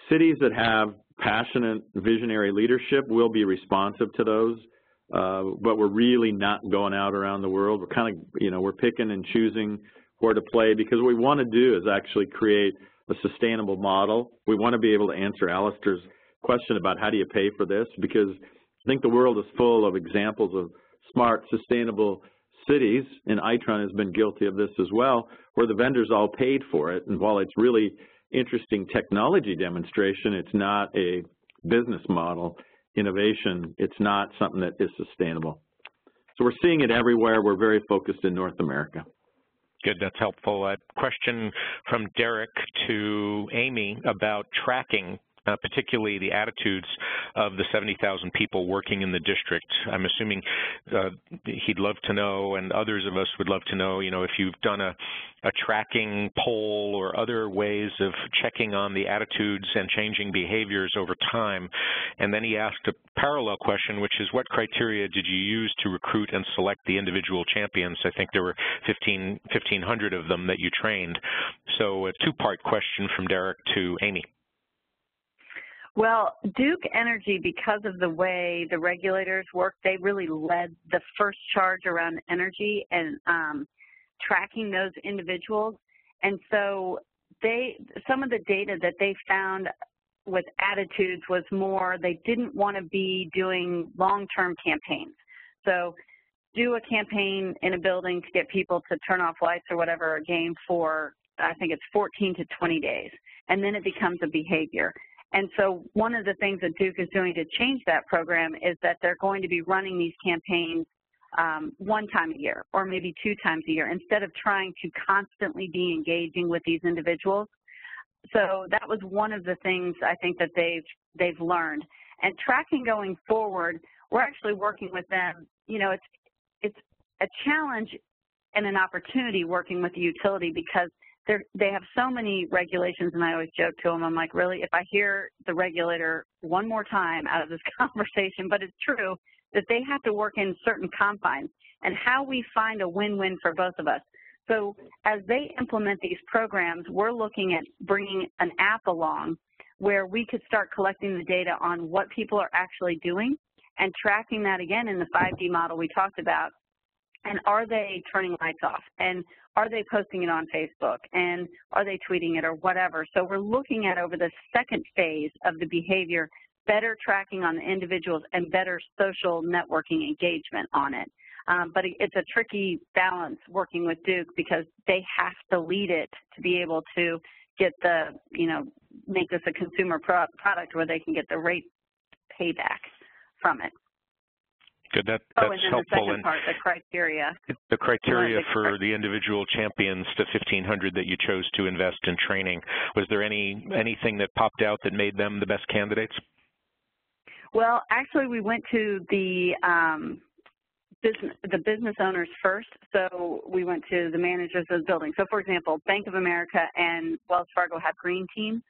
cities that have passionate visionary leadership will be responsive to those, but we're really not going out around the world. We're kind of, we're picking and choosing where to play, because what we want to do is actually create a sustainable model. We want to be able to answer Alistair's question about how do you pay for this, because I think the world is full of examples of smart, sustainable cities, and Itron has been guilty of this as well, where the vendors all paid for it. And while it's really interesting technology demonstration, it's not a business model innovation. It's not something that is sustainable. So we're seeing it everywhere. We're very focused in North America. Good, that's helpful. A question from Derek to Amy about tracking, particularly the attitudes of the 70,000 people working in the district. I'm assuming he'd love to know, and others of us would love to know, if you've done a tracking poll or other ways of checking on the attitudes and changing behaviors over time. And then he asked a parallel question, which is, what criteria did you use to recruit and select the individual champions? I think there were 1,500 of them that you trained. So a two-part question from Derek to Amy. Well, Duke Energy, because of the way the regulators work, they really led the first charge around energy and tracking those individuals. And so some of the data that they found with attitudes was more, they didn't want to be doing long-term campaigns. So do a campaign in a building to get people to turn off lights or whatever, a game for, I think it's 14 to 20 days, and then it becomes a behavior. And so one of the things that Duke is doing to change that program is that they're going to be running these campaigns one time a year or maybe 2 times a year instead of trying to constantly be engaging with these individuals. So that was one of the things I think that they've learned. And tracking going forward, we're actually working with them. it's a challenge and an opportunity working with the utility because they have so many regulations, and I always joke to them, I'm like, really, if I hear the regulator one more time out of this conversation, but it's true that they have to work in certain confines, and how we find a win-win for both of us. So as they implement these programs, we're looking at bringing an app along where we could start collecting the data on what people are actually doing and tracking that again in the 5D model we talked about. And are they turning lights off? And are they posting it on Facebook? And are they tweeting it or whatever? So we're looking at, over the second phase of the behavior, better tracking on the individuals and better social networking engagement on it. But it's a tricky balance working with Duke because they have to lead it to be able to get the, make this a consumer product where they can get the rate payback from it. Good. That's and then helpful. The second part, the criteria. The criteria for the individual champions, the 1,500 that you chose to invest in training, was there anything that popped out that made them the best candidates? Well, actually, we went to the business owners first. So we went to the managers of the building. So, for example, Bank of America and Wells Fargo have green teams.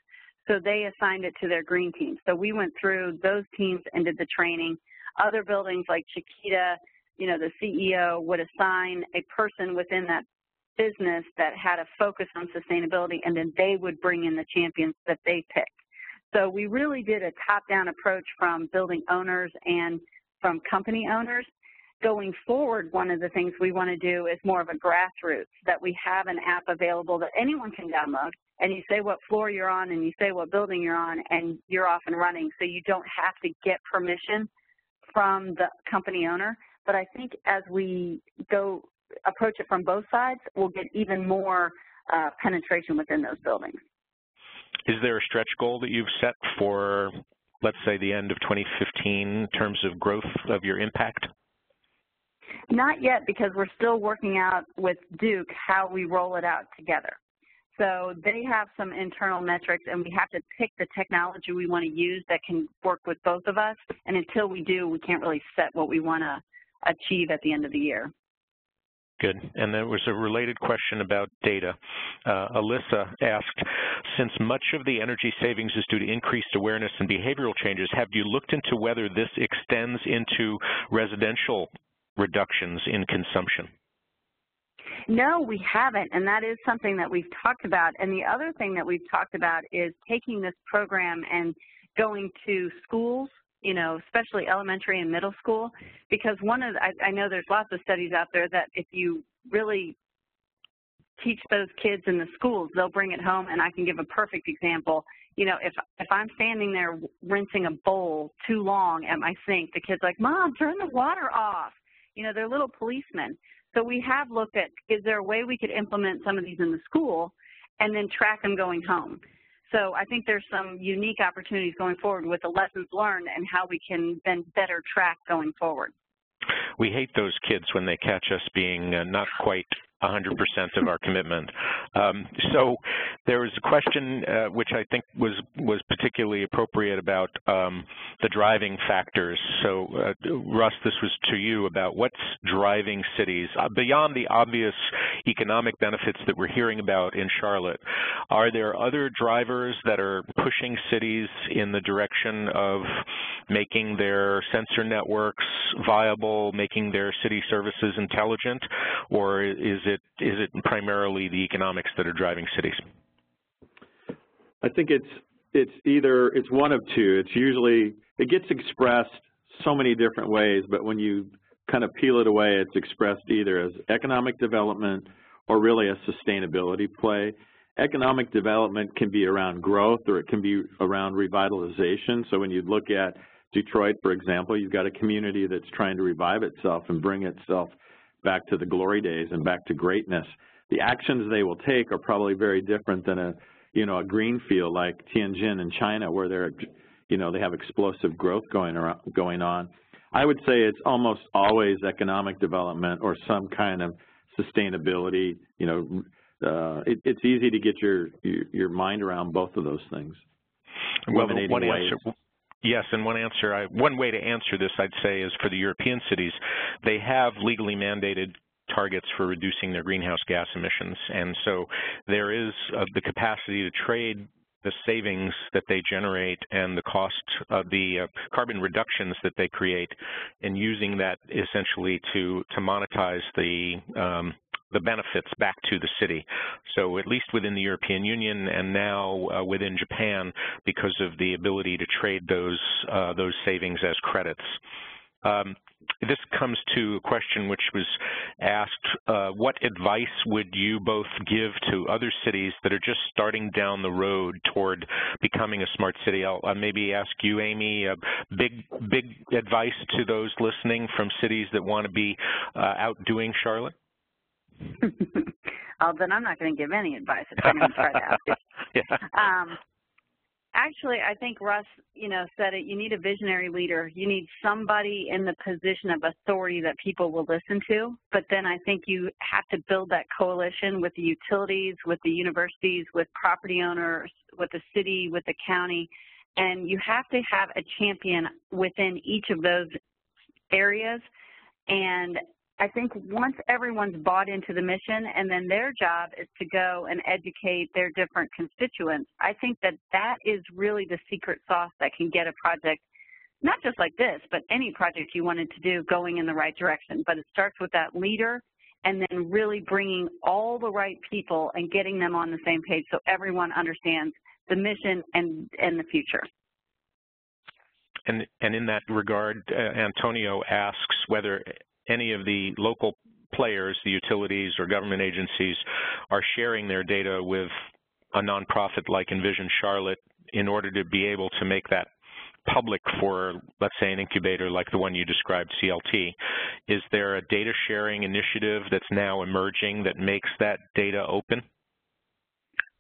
So they assigned it to their green teams. So we went through those teams and did the training. Other buildings like Chiquita, the CEO would assign a person within that business that had a focus on sustainability, and then they would bring in the champions that they picked. So we really did a top-down approach from building owners and from company owners. Going forward, one of the things we want to do is more of a grassroots, that we have an app available that anyone can download, and you say what floor you're on and you say what building you're on, and you're off and running, so you don't have to get permission from the company owner. But I think as we go approach it from both sides, we'll get even more penetration within those buildings. Is there a stretch goal that you've set for, let's say, the end of 2015 in terms of growth of your impact? Not yet, because we're still working out with Duke how we roll it out together. So they have some internal metrics, and we have to pick the technology we want to use that can work with both of us. And until we do, we can't really set what we want to achieve at the end of the year. Good. And there was a related question about data. Alyssa asked, since much of the energy savings is due to increased awareness and behavioral changes, have you looked into whether this extends into residential reductions in consumption? No, we haven't, and that is something that we've talked about. And the other thing that we've talked about is taking this program and going to schools, especially elementary and middle school, because I know there's lots of studies out there that if you really teach those kids in the schools, they'll bring it home. And I can give a perfect example. If I'm standing there rinsing a bowl too long at my sink, the kid's like, Mom, turn the water off. They're little policemen. So we have looked at, is there a way we could implement some of these in the school and then track them going home? So I think there's some unique opportunities going forward with the lessons learned and how we can then better track going forward. We hate those kids when they catch us being not quite 100% of our commitment. So there was a question which I think was particularly appropriate about the driving factors. So Russ, this was to you about what's driving cities beyond the obvious economic benefits that we're hearing about in Charlotte. Are there other drivers that are pushing cities in the direction of making their sensor networks viable, making their city services intelligent, or is it primarily the economics that are driving cities? I think it's one of two. It gets expressed so many different ways, but when you kind of peel it away, it's expressed either as economic development or really a sustainability play. Economic development can be around growth, or it can be around revitalization. So when you look at Detroit, for example, you've got a community that's trying to revive itself and bring itself back to the glory days and back to greatness. The actions they will take are probably very different than a green field like Tianjin in China, where they have explosive growth going on. I would say it's almost always economic development or some kind of sustainability. It's easy to get your mind around both of those things. Well, one answer. Yes, and one way to answer this, I'd say, is for the European cities, they have legally mandated targets for reducing their greenhouse gas emissions, and so there is the capacity to trade the savings that they generate and the cost of the carbon reductions that they create, and using that essentially to monetize the benefits back to the city. So at least within the European Union and now within Japan, because of the ability to trade those savings as credits. This comes to a question which was asked, what advice would you both give to other cities that are just starting down the road toward becoming a smart city? I'll maybe ask you, Amy, big advice to those listening from cities that want to be outdoing Charlotte? Oh, then I'm not going to give any advice if I'm going to try to outdo. Yeah. Actually, I think Russ, said it. You need a visionary leader. You need somebody in the position of authority that people will listen to. But then I think you have to build that coalition with the utilities, with the universities, with property owners, with the city, with the county. And you have to have a champion within each of those areas. And I think once everyone's bought into the mission and then their job is to go and educate their different constituents, I think that that is really the secret sauce that can get a project, not just like this, but any project you wanted to do going in the right direction. But it starts with that leader and then really bringing all the right people and getting them on the same page so everyone understands the mission and the future. And in that regard, Antonio asks whether any of the local players, the utilities or government agencies, are sharing their data with a nonprofit like Envision Charlotte in order to be able to make that public for, let's say, an incubator like the one you described, CLT. Is there a data sharing initiative that's now emerging that makes that data open?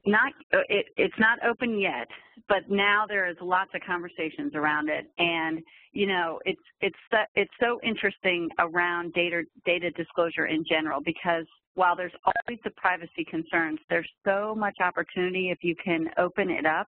It's not open yet, but now there is lots of conversations around it, and it's so interesting around data disclosure in general, because while there's always the privacy concerns, there's so much opportunity if you can open it up.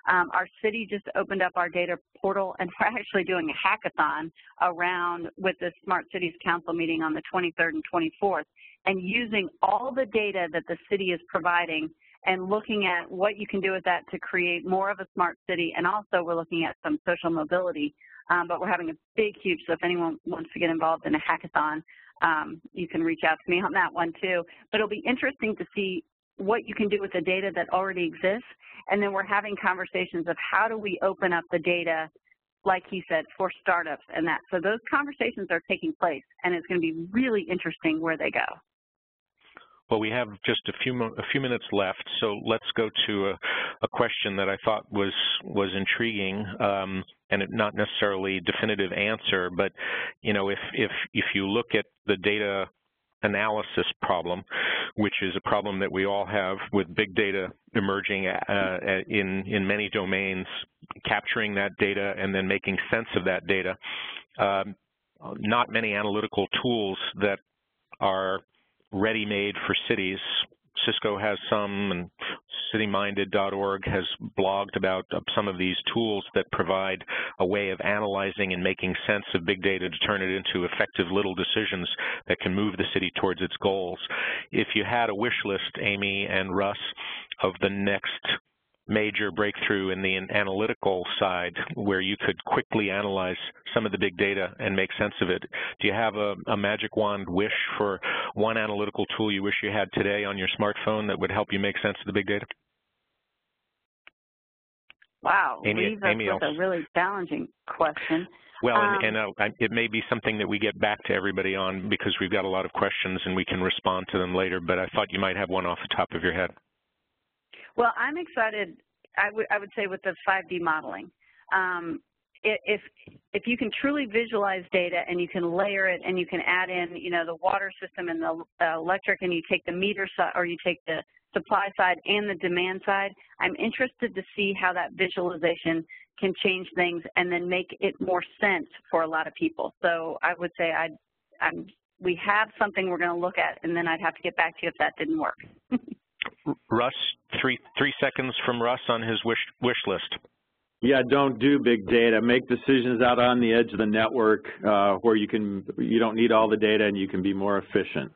Our city just opened up our data portal, and we're actually doing a hackathon around with the Smart Cities Council meeting on the 23rd and 24th, and using all the data that the city is providing and looking at what you can do with that to create more of a smart city. And also we're looking at some social mobility, but we're having a huge, so if anyone wants to get involved in a hackathon, you can reach out to me on that one too. But it'll be interesting to see what you can do with the data that already exists. And then we're having conversations of how do we open up the data, like he said, for startups and that. So those conversations are taking place, and it's going to be really interesting where they go. Well, we have just a few minutes left, so let's go to a question that I thought was intriguing, and not necessarily definitive answer. But if you look at the data analysis problem, which is a problem that we all have with big data emerging in many domains, capturing that data and then making sense of that data, not many analytical tools that are ready-made for cities. Cisco has some, and cityminded.org has blogged about some of these tools that provide a way of analyzing and making sense of big data to turn it into effective little decisions that can move the city towards its goals. If you had a wish list, Amy and Russ, of the next major breakthrough in the analytical side where you could quickly analyze some of the big data and make sense of it, do you have a magic wand wish for one analytical tool you wish you had today on your smartphone that would help you make sense of the big data? Wow, Amy, that's a really challenging question. Well, it may be something that we get back to everybody on because we've got a lot of questions and we can respond to them later, but I thought you might have one off the top of your head. Well, I'm excited, I would say, with the 5D modeling. If you can truly visualize data and you can layer it and you can add in, the water system and the electric, and you take the meter side or you take the supply side and the demand side, I'm interested to see how that visualization can change things and then make it more sense for a lot of people. So I would say we have something we're going to look at, and then I'd have to get back to you if that didn't work. Russ, three seconds from Russ on his wish list. Yeah, don't do big data. Make decisions out on the edge of the network where you don't need all the data and you can be more efficient.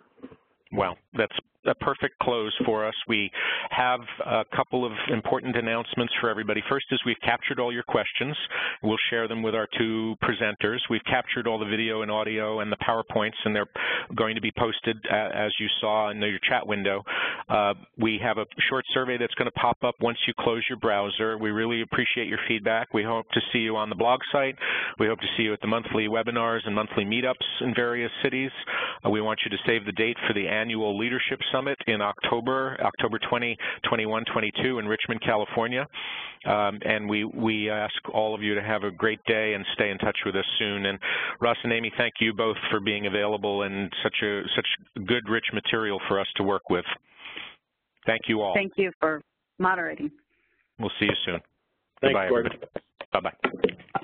Well, that's a perfect close for us. We have a couple of important announcements for everybody. First is we've captured all your questions. We'll share them with our two presenters. We've captured all the video and audio and the PowerPoints, and they're going to be posted, as you saw in your chat window. We have a short survey that's going to pop up once you close your browser. We really appreciate your feedback. We hope to see you on the blog site. We hope to see you at the monthly webinars and monthly meetups in various cities. We want you to save the date for the annual Leadership Summit in October 20, 21, 22 in Richmond, California. And we ask all of you to have a great day and stay in touch with us soon. And Russ and Amy, thank you both for being available and such good, rich material for us to work with. Thank you all. Thank you for moderating. We'll see you soon. Thanks, Goodbye, Gordon. everybody. Bye-bye.